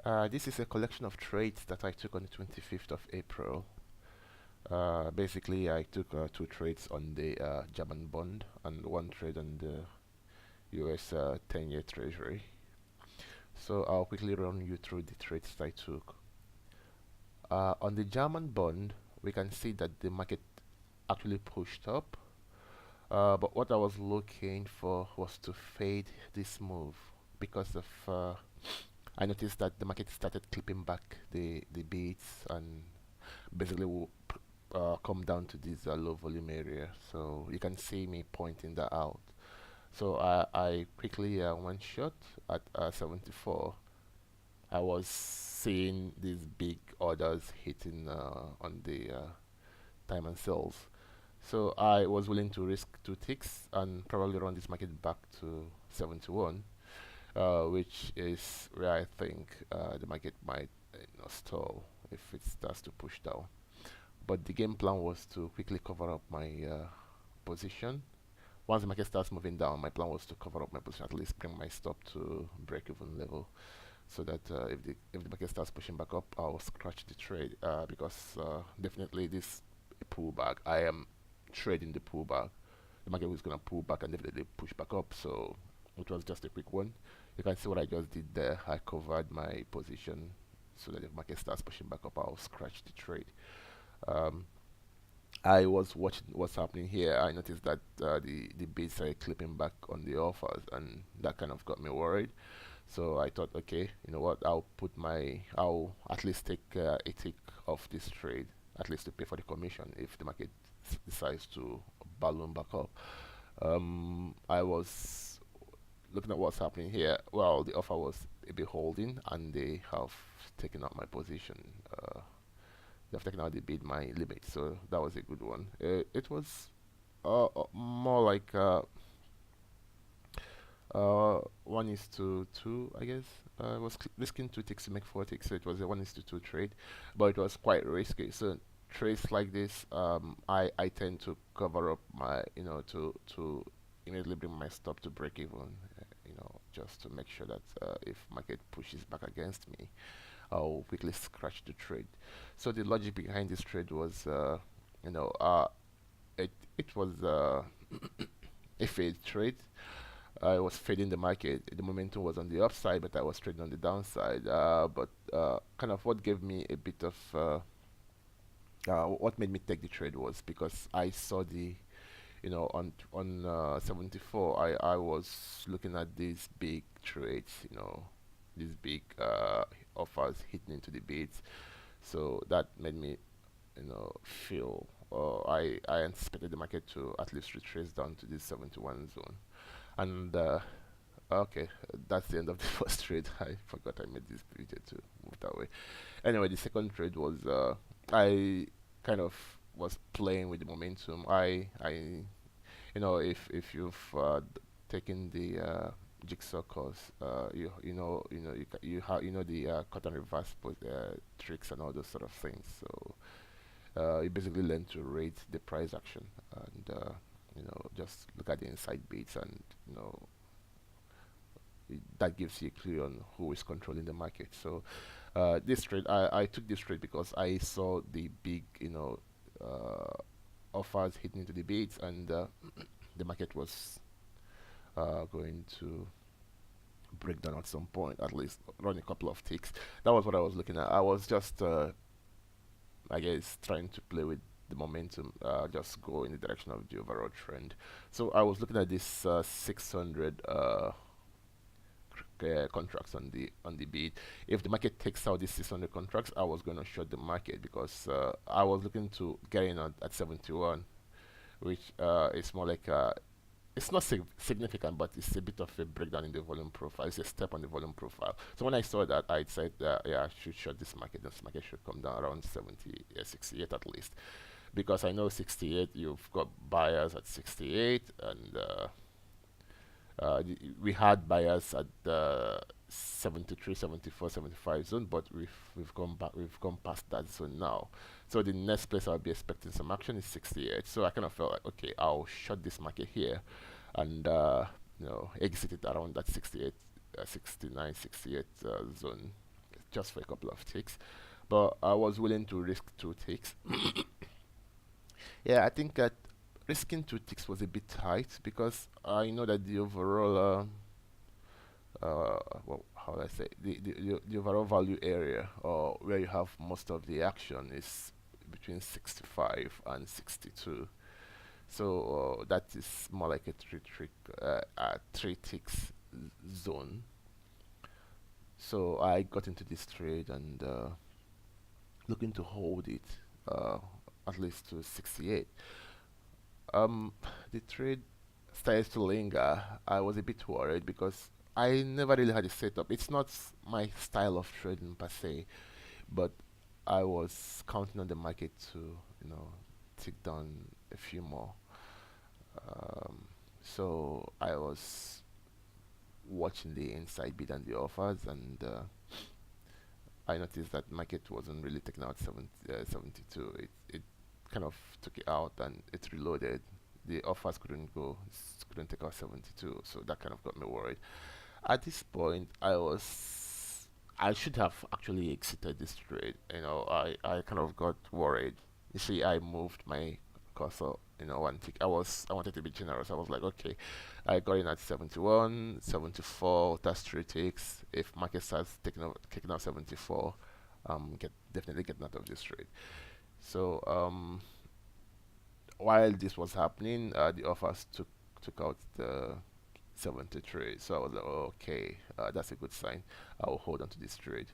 This is a collection of trades that I took on the 25th of April. Basically, I took two trades on the German Bund and one trade on the US 10-year Treasury. So I'll quickly run you through the trades that I took. On the German Bund, we can see that the market actually pushed up. But what I was looking for was to fade this move because of I noticed that the market started clipping back the beats and basically will come down to this low volume area. So you can see me pointing that out. So I quickly went short at 74. I was seeing these big orders hitting on the time and sales. So I was willing to risk two ticks and probably run this market back to 71, which is where I think the market might stall if it starts to push down. But the game plan was to quickly cover up my position. Once the market starts moving down, my plan was to cover up my position, at least bring my stop to break-even level, so that if the market starts pushing back up, I'll scratch the trade because definitely this pullback, I am trading the pullback. The market was gonna pull back and definitely push back up, so it was just a quick one. You can see what I just did there. I covered my position so that if the market starts pushing back up, I'll scratch the trade. Um, I was watching what's happening here. I noticed that the bids are clipping back on the offers, and that kind of got me worried. So I thought, okay, you know what? I'll at least take a tick off this trade, at least to pay for the commission if the market decides to balloon back up. I was looking at what's happening here. Well, the offer was a bit holding, and they have taken out my position. They've taken out the bid my limit, so that was a good one. It was more like 1:2, I guess. I was risking two ticks to make four ticks, so it was a 1:2 trade, but it was quite risky. So trades like this, I tend to cover up my, to immediately bring my stop to break even, just to make sure that if market pushes back against me, I'll quickly scratch the trade. So the logic behind this trade was, you know, uh, it was a fade trade. I was fading the market. The momentum was on the upside, but I was trading on the downside. But kind of what gave me a bit of what made me take the trade was because I saw on 74, I was looking at these big trades, these big offers hitting into the bids. So that made me, feel. I anticipated the market to at least retrace down to this 71 zone. And okay, that's the end of the first trade. I forgot I made this video to move that way. Anyway, the second trade was I kind of was playing with the momentum. If you've taken the Jigsaw course, you know the cut and reverse tricks and all those sort of things. So you basically learn to rate the price action and just look at the inside beats and that gives you a clue on who is controlling the market. So this trade, I took this trade because I saw the big, offers hitting into the bids, and the market was going to break down at some point, at least run a couple of ticks. That was what I was looking at. I was just, I guess, trying to play with the momentum, just go in the direction of the overall trend. So I was looking at this 600 contracts on the bid. If the market takes out these 600 contracts, I was going to short the market because I was looking to get in at 71, which is more like it's not significant, but it's a bit of a breakdown in the volume profile. It's a step on the volume profile. So when I saw that, I said, yeah, I should short this market. This market should come down around 70, 68 at least, because I know 68. You've got buyers at 68, and we had buyers at the 73, 74, 75 zone, but we've gone back, we've gone past that zone now. So the next place I'll be expecting some action is 68. So I kind of felt like, okay, I'll short this market here, and exit it around that 68, 69, 68 zone. just for a couple of ticks, but I was willing to risk 2 ticks. Yeah, I think that risking 2 ticks was a bit tight because I know that the overall well, how do I say, the overall value area, or where you have most of the action, is between 65 and 62. So that is more like a three ticks zone. So I got into this trade and looking to hold it uh, at least to 68. Um, the trade started to linger. I was a bit worried because I never really had a setup. It's not my style of trading per se, but I was counting on the market to, tick down a few more. Um, so I was watching the inside bid and the offers, and I noticed that market wasn't really taking out 72. It kind of took it out and it reloaded. The offers couldn't take out 72, so that kind of got me worried. At this point, I should have actually exited this trade. I kind of got worried. You see, I moved my cursor, 1 tick. I wanted to be generous. I was like, okay, I got in at 71, 74. That's 3 ticks. If market starts kicking out 74, get definitely getting out of this trade. So while this was happening, the offers took out the 73. So I was like, oh, okay, that's a good sign. I'll hold on to this trade.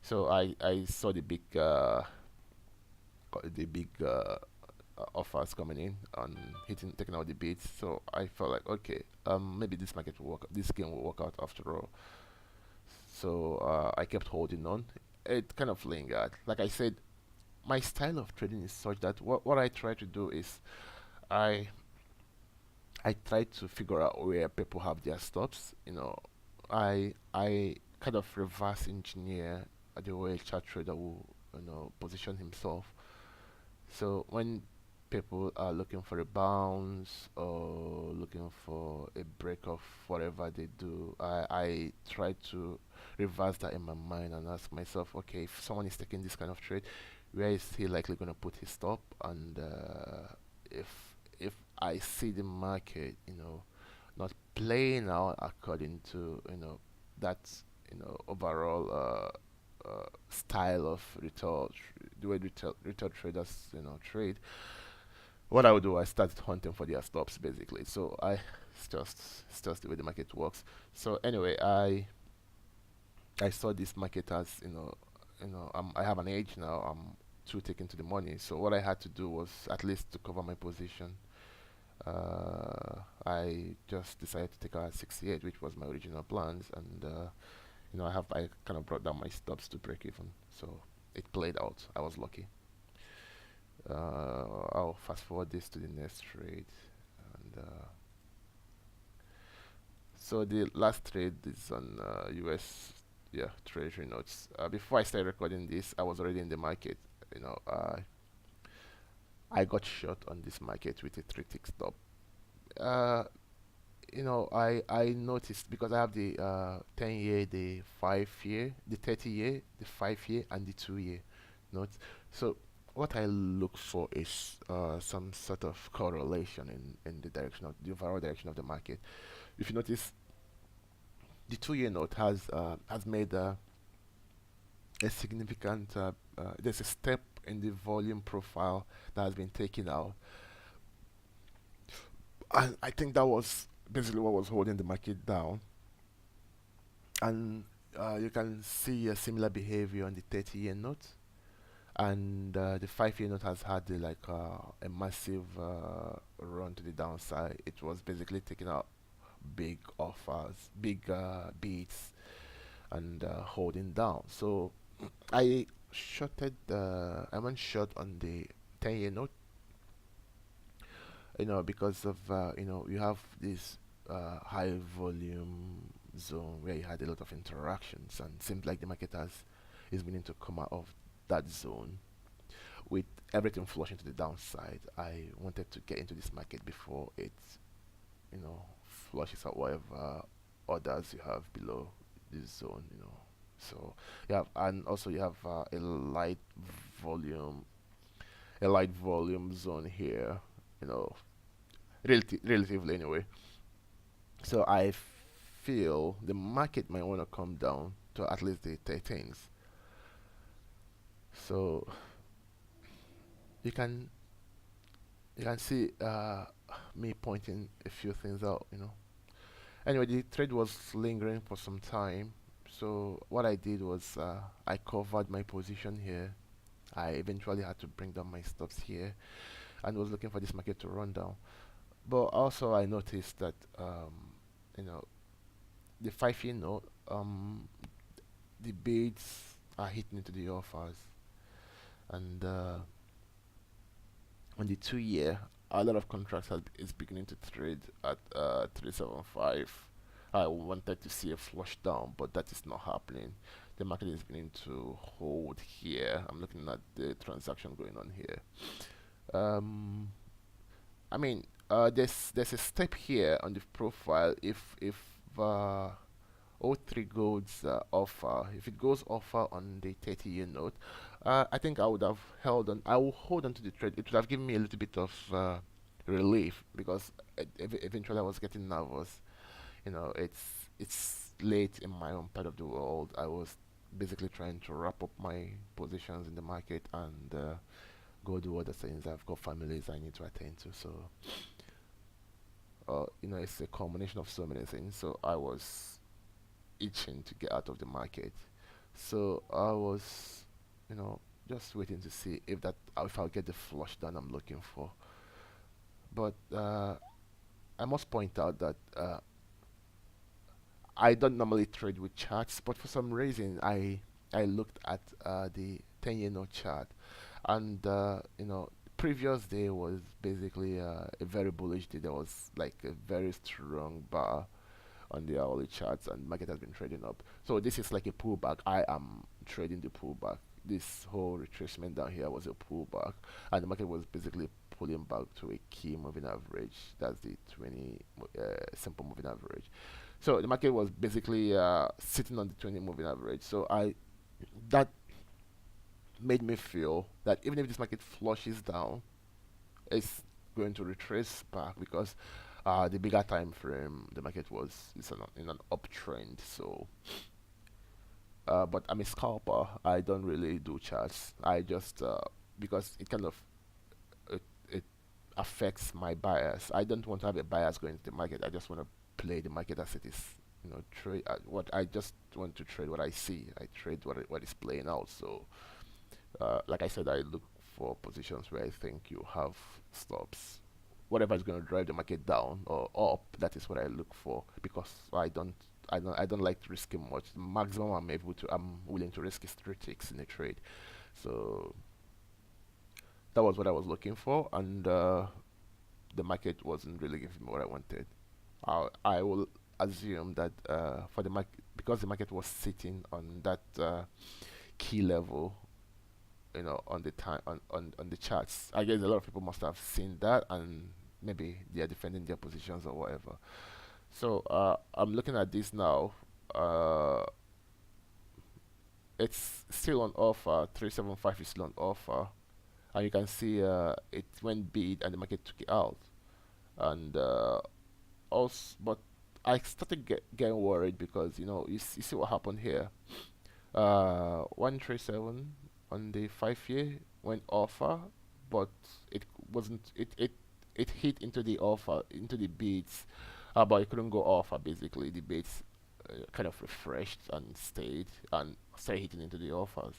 So I saw the big offers coming in and taking out the bids. So I felt like, okay, maybe this market will work. This game will work out after all. So I kept holding on. It kind of lingered. Like I said, my style of trading is such that what I try to do is I I try to figure out where people have their stops. I kind of reverse engineer the way a chart trader will position himself. So when people are looking for a bounce or looking for a break of whatever they do, I try to reverse that in my mind and ask myself, okay, if someone is taking this kind of trade, where is he likely going to put his stop? And if I see the market, not playing out according to that overall style of the way retail traders trade. What I would do, I started hunting for their stops basically. So it's just the way the market works. So anyway, I saw this market as I have an edge now. I'm too taken to the money. So what I had to do was at least to cover my position. I just decided to take out at 68, which was my original plans, and I kind of brought down my stops to break even. So it played out. I was lucky. I'll fast forward this to the next trade, and so the last trade is on US, yeah, Treasury notes. Before I started recording this, I was already in the market. You know, uh, I got short on this market with a 3 tick stop. Uh, I noticed because I have the 10 year, the 5 year, the 30 year, the 5 year, and the 2 year notes. So what I look for is some sort of correlation in the direction of the overall direction of the market. If you notice, the 2 year note has made a significant. There's a step in the volume profile that has been taken out, and I think that was basically what was holding the market down. And you can see a similar behavior on the 30 year note, and the 5 year note has had a massive run to the downside. It was basically taking out big offers, big beats, and holding down. So I went short on the 10 year note, because of you have this high volume zone where you had a lot of interactions, and seems like the market is beginning to come out of that zone with everything flushing to the downside. I wanted to get into this market before it flushes out whatever orders you have below this zone. So you have, and also you have volume, a light volume zone here. You know, relatively anyway. So I feel the market might want to come down to at least the 13s. So you can you can see me pointing a few things out. Anyway, the trade was lingering for some time. So what I did was I covered my position here. I eventually had to bring down my stops here and was looking for this market to run down. But also I noticed that you know the 5 year note, the bids are hitting into the offers, and on the 2 year, a lot of contracts is beginning to trade at 375. I wanted to see a flush down, but that is not happening. The market is beginning to hold here. I'm looking at the transaction going on here. Um, I mean, there's a step here on the profile. If uh, O3 goes offer, if it goes offer on the 30-year note, I think I would have held on. I will hold on to the trade. It would have given me a little bit of relief because eventually I was getting nervous. It's late in my own part of the world. I was basically trying to wrap up my positions in the market and go do other things. I've got families I need to attend to, so it's a combination of so many things. So I was itching to get out of the market. So I was, just waiting to see if I'll get the flush that I'm looking for. But I must point out that I don't normally trade with charts, but for some reason I looked at the 10-year note chart, and previous day was basically a very bullish day. There was like a very strong bar on the hourly charts, and market has been trading up. So this is like a pullback. I am trading the pullback. This whole retracement down here was a pullback, and the market was basically pulling back to a key moving average. That's the 20 simple moving average. So the market was basically sitting on the 20 moving average. So I that made me feel that even if this market flushes down, it's going to retrace back because the bigger time frame, the market was is in an uptrend. So, but I'm a scalper. I don't really do charts. I just because it kind of it affects my bias. I don't want to have a bias going into the market. I just want to play the market as it is. Trade what I just want to trade what I see. I trade what is playing out. So, like I said, I look for positions where I think you have stops. Whatever is going to drive the market down or up, that is what I look for because I don't like to risk much. The maximum I'm willing to risk is 3 ticks in a trade. So that was what I was looking for, and the market wasn't really giving me what I wanted. I will assume that for the market, because the market was sitting on that key level, on the time on the charts. I guess a lot of people must have seen that, and maybe they are defending their positions or whatever. So I'm looking at this now. Uh, it's still on offer. 375 is still on offer, and you can see it went bid and the market took it out. And also, but I started getting worried because you see what happened here. 137 on the 5 year went offer, but it wasn't. It hit into the offer into the bids, but it couldn't go offer. Basically, the bids kind of refreshed and stayed and started hitting into the offers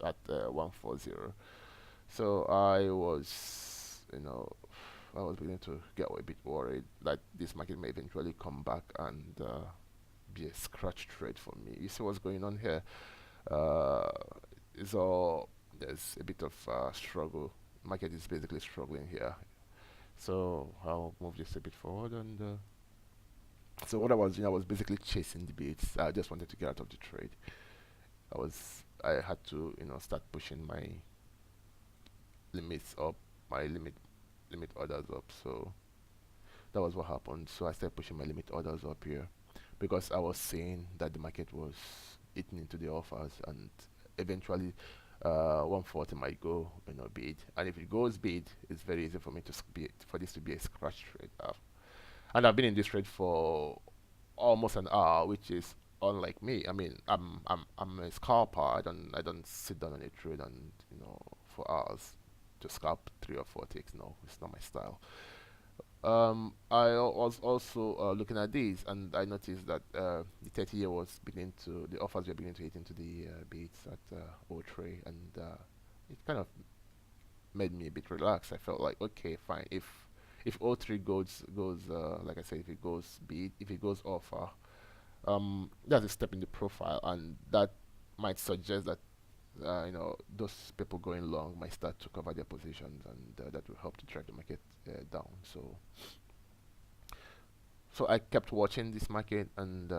at 140. So I was beginning to get a bit worried that this market may eventually come back and be a scratch trade for me. You see what's going on here? Uh, so there's a bit of struggle. Market is basically struggling here. So I'll move this a bit forward, and so what I was doing, I was basically chasing the beats. I just wanted to get out of the trade. I had to start pushing my limits up, my limit orders up. So that was what happened. So I started pushing my limit orders up here because I was seeing that the market was eating into the offers, and eventually 140 might go, bid. And if it goes bid, it's very easy for me to for this to be a scratch trade. And I've been in this trade for almost an hour, which is unlike me. I mean, I'm a scalper. I don't sit down on a trade and for hours to scalp 3 or 4 ticks. No, it's not my style. Was also looking at these, and I noticed that the 30-year was the offers were beginning to hit into the bids at 03, and it kind of made me a bit relaxed. I felt like, okay, fine. If 03 goes like I said, if it goes bid, if it goes offer, that's a step in the profile, and that might suggest that those people going long might start to cover their positions, and that will help to drive the market down. So I kept watching this market, and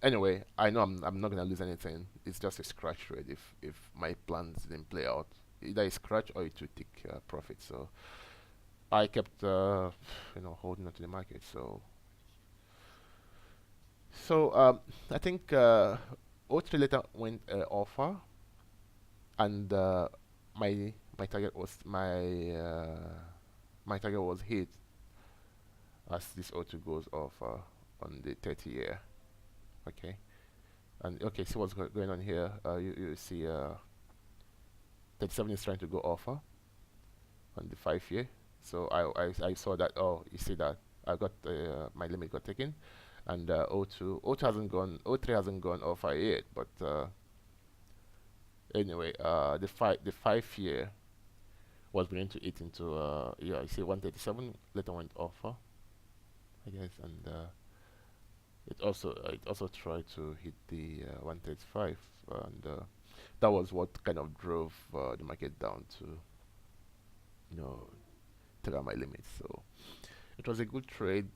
anyway, I know I'm not gonna lose anything. It's just a scratch trade if my plans didn't play out. Either a scratch or it will take profit. So I kept holding on to the market. So I think O3 later went offer, and my target was my target was hit as this O2 goes off on the 30-year. Okay, and okay, see what's going on here. You see 37 is trying to go offer on the 5-year. So I saw that. Oh, you see that I got my limit got taken, and O2 hasn't gone, O3 hasn't gone offer yet, but anyway, the 5-year was beginning to eat into yeah, you see 137 later went offer, I guess, and it also tried to hit the 135, and that was what kind of drove the market down to you know take my limits. So it was a good trade,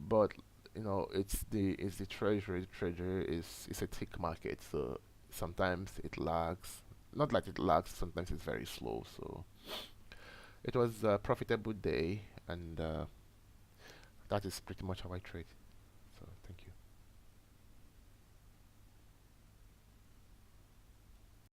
but it's the treasury. Treasury is a tick market, so sometimes it lags. Not like it lags. Sometimes it's very slow. So it was a profitable day, and that is pretty much how I trade.